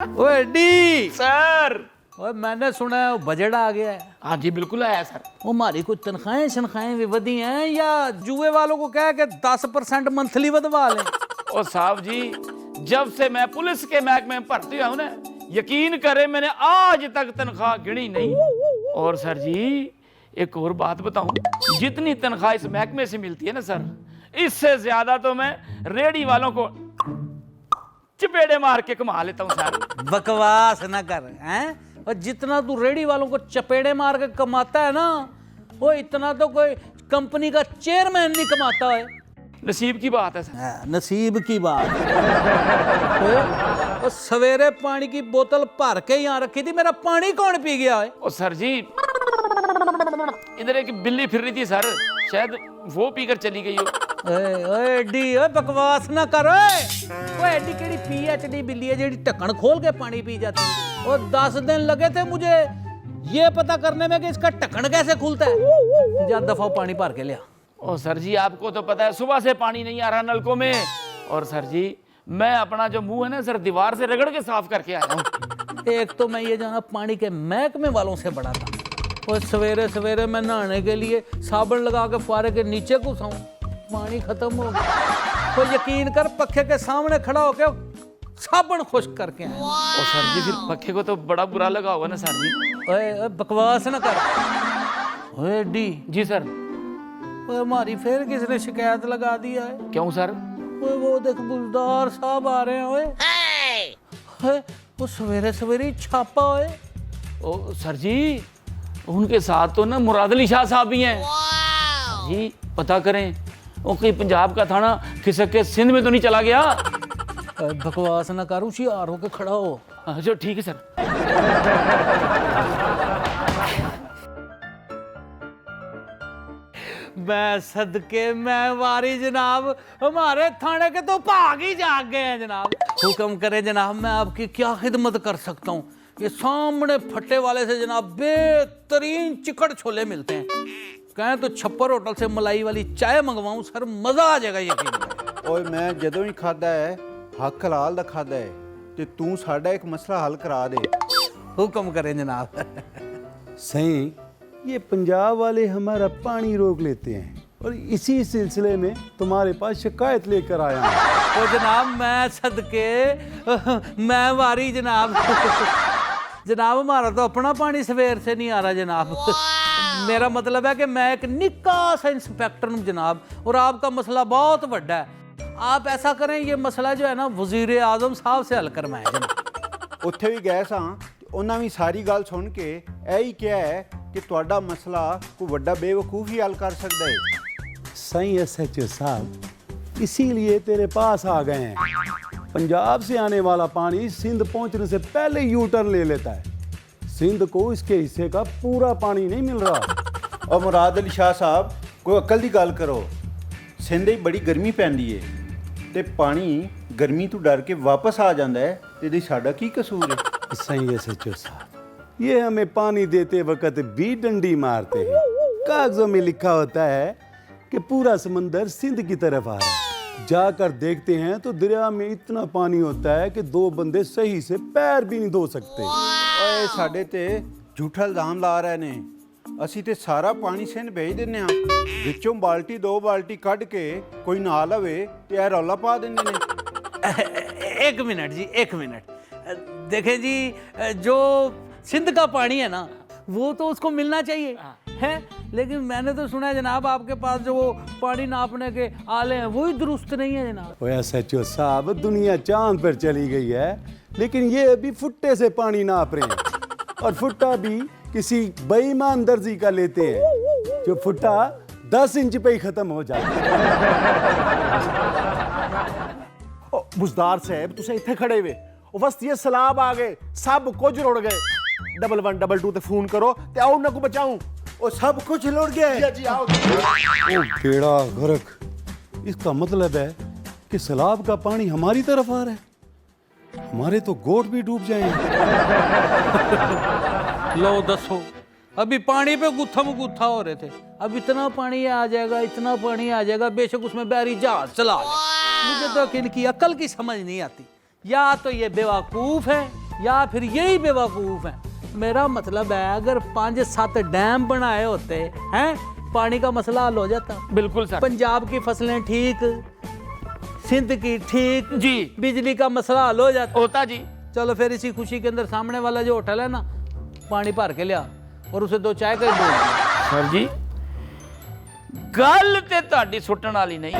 ओए D sir. ओए मैंने सुना है वो बजट आ गया है। हाँ जी बिल्कुल आया सर। वो हमारी कोई तनख्वाहें शनख्वाहें भी वधी हैं या जुए वालों को कह के 10% मंथली ਵਧਵਾ लें। ओ साहब जी, जब से मैं पुलिस के महकमे में भर्ती हुआ हूं ना, यकीन करें मैंने आज तक तनख्वाह गिनी नहीं। और सर जी एक और बात बताऊं, जितनी तनख्वाह इस महकमे से मिलती है ना सर, इससे ज्यादा तो मैं रेडी वालों को चपेड़े मार के कमा लेता हूं सर। बकवास ना कर हैं। और जितना तू रेडी वालों को चपेड़े मार के कमाता है ना, वो इतना तो कोई कंपनी का चेयरमैन नहीं कमाता है। नसीब की बात है सर। नसीब की बात। वो सवेरे पानी की बोतल भर के यहाँ रखी थी, मेरा पानी कौन पी गया है? ओ सर जी, इधर एक बिल्ली फिर रही थी सर, शायद वो पीकर चली गई हो। ओए डी ओए बकवास ना कर। ओए एडी केड़ी पीएचडी बिल्ली है जेडी ढक्कन खोल के पानी पी जाती है। और 10 दिन लगे थे मुझे ये पता करने में कि इसका ढक्कन कैसे खुलता है। जा दफा पानी भर के लिया। ओ सर जी आपको तो पता है सुबह से पानी नहीं आ रहा नलकों में। और सर जी मैं अपना जो मुंह है ना सर दीवार से रगड़ के साफ करके आया हूँ। एक तो मैं ये जाना पानी के महकमे वालों से बड़ा था। और सवेरे सवेरे मैं नहाने के लिए साबुन लगा के फुआरे के नीचे घुसाऊं, पानी खत्म हो गया। तो यकीन कर पक्खे के सामने खड़ा होके साबुन खुश्क करके आया। ओ सर जी फिर पक्के को तो बड़ा बुरा लगा होगा ना सर जी। ओए बकवास ना कर। ओए डी जी सर। ओए हमारी फिर किसने शिकायत लगा दिया है? क्यों सर? ओए वो देख बुलदार साहब आ रहे हैं। ओए वो सवेरे सवेरे ही छापा। ओए ओ सर जी उनके साथ तो ना मुराद अली शाह साहब भी हैं जी। पता करें वो कहीं पंजाब का थाना खिसक के सिंध में तो नहीं चला गया? बकवास ना कर, होशियार होके खड़ा हो। अच्छा ठीक है सर। मैं सदके मैं वारी जनाब, हमारे थाने के तो भाग ही जाग गए हैं जनाब। हुक्म करें जनाब, मैं आपकी क्या खिदमत कर सकता हूँ? ये सामने फट्टे वाले से जनाब बेहतरीन चिकन छोले मिलते हैं। कहें तो छप्पर होटल से मलाई वाली चाय मंगवाऊं सर, मजा आ जाएगा यकीन। ਓਏ ਮੈਂ ਜਦੋਂ ਹੀ ਖਾਦਾ ਹੈ ਹੱਕ ਹਲਾਲ ਦਾ ਖਾਦਾ ਹੈ ਤੇ ਤੂੰ ਸਾਡਾ ਇੱਕ ਮਸਲਾ ਹੱਲ ਕਰਾ ਦੇ। हुक्म करें जनाब। सही, ये पंजाब वाले हमारा पानी रोक लेते हैं और इसी सिलसिले में तुम्हारे पास शिकायत लेकर आया हूँ। ओ जनाब मैं सदके मैं वारी जनाब। जनाब हमारा तो अपना पानी सवेर से नहीं आ रहा जनाब। मेरा मतलब है कि मैं एक निक्का सा इंस्पेक्टर हूँ जनाब, और आपका मसला बहुत बड़ा है। आप ऐसा करें, ये मसला जो है ना वजीर आजम साहब से हल करवाएं जनाब। ਉੱਥੇ ਵੀ ਗਏ ਸਾਂ ਤੇ ਉਹਨਾਂ ਵੀ ਸਾਰੀ ਗੱਲ ਸੁਣ ਕੇ ਇਹ ਹੀ ਕਿਹਾ ਹੈ ਕਿ ਤੁਹਾਡਾ ਮਸਲਾ ਕੋਈ ਵੱਡਾ ਬੇਵਕੂਫ ਹੀ ਹੱਲ ਕਰ ਸਕਦਾ ਹੈ। सही SHO साहब, इसीलिए तेरे पास आ गए हैं। पंजाब से आने वाला पानी सिंध पहुंचने से पहले यू टर्न ले लेता है। सिंध को इसके हिस्से का पूरा पानी नहीं मिल रहा। ਔਰ ਮੁਰਾਦ ਅਲੀ ਸ਼ਾਹ ਸਾਹਿਬ ਕੋਈ ਅਕਲ ਦੀ ਗੱਲ ਕਰੋ। ਸਿੰਧ ਵਿੱਚ ਬੜੀ ਗਰਮੀ ਪੈਂਦੀ ਹੈ ਤੇ ਪਾਣੀ ਗਰਮੀ ਤੋਂ ਡਰ ਕੇ ਵਾਪਸ ਆ ਜਾਂਦਾ ਹੈ ਤੇ ਇਹਦੇ ਸਾਡਾ ਕੀ ਕਸੂਰ ਹੈ? सही SHO साहब, ये हमें पानी देते वक्त भी डंडी मारते हैं। कागजों में लिखा होता है कि पूरा समंदर सिंध की तरफ आ रहा है। जाकर देखते हैं तो दरिया में इतना पानी होता है कि 2 बंदे सही से पैर भी नहीं धो सकते। ਓਏ ਸਾਡੇ ਤੇ ਝੂਠਾ ਇਲਜ਼ਾਮ ਲਾ ਰਹੇ ਨੇ। ਅਸੀਂ ਤੇ ਸਾਰਾ ਪਾਣੀ ਸਿੰਧ ਭੇਜ ਦਿੰਦੇ ਹਾਂ, ਵਿੱਚੋਂ ਬਾਲਟੀ 2 ਬਾਲਟੀ ਕੱਢ ਕੇ ਕੋਈ ਨਾ ਲਵੇ ਤੇ ਇਹ ਰੌਲਾ ਪਾ ਦਿੰਦੇ ਨੇ। एक मिनट जी, एक मिनट। देखें जी, जो सिंध का पानी है ना वो तो उसको मिलना चाहिए है, लेकिन मैंने तो सुना है जनाब आपके पास जो वो पानी नापने के आले हैं वो ही दुरुस्त नहीं है जनाब। ओए SHO साहब, दुनिया चांद पर चली गई है, लेकिन ये अभी फुट्टे से पानी नाप रहे हैं। और फुट्टा भी किसी बेईमान दर्जी का लेते हैं जो फुट्टा 10 इंच पे ही खत्म हो जाता है। बुजदार साहब तुसे इत्थे खड़े वे ਉਹ ਬਸ ਇਹ ਸਲਾਬ ਆ ਗਏ, ਸਭ ਕੁਝ ਰੁੜ ਗਏ। 1122 ਤੇ ਫੋਨ ਕਰੋ ਤੇ ਆਓ ਉਹਨਾਂ ਕੋ ਬਚਾऊं। ਉਹ ਸਭ ਕੁਝ ਲੁੜ ਗਿਆ ਹੈ। जी आओ। ओ बेड़ा गर्क, इसका मतलब है कि सैलाब का पानी हमारी तरफ आ रहा है। हमारे तो गोट भी डूब जाएंगे। लो दसो, अभी पानी पे गुत्थम गुत्था हो रहे थे, अब इतना पानी आ जाएगा, इतना पानी आ जाएगा, बेशक उसमें बैरी जहाज चला ले। मुझे तो इनकी अकल की समझ नहीं आती। या तो ये बेवकूफ़ है या फिर यही बेवकूफ़ हैं। मेरा मतलब है अगर 5-7 डैम बनाए होते हैं, पानी का मसला हल हो जाता। बिल्कुल सर पंजाब की फसलें ठीक, सिंध की ठीक जी, बिजली का मसला हल हो जाता। होता जी। चलो फिर इसी खुशी के अंदर सामने वाला जो होटल है ना, पानी भर के लिया और उसे 2 चाय कर दो। सर जी गल ते ਤੁਹਾਡੀ ਸੁੱਟਣ ਵਾਲੀ ਨਹੀਂ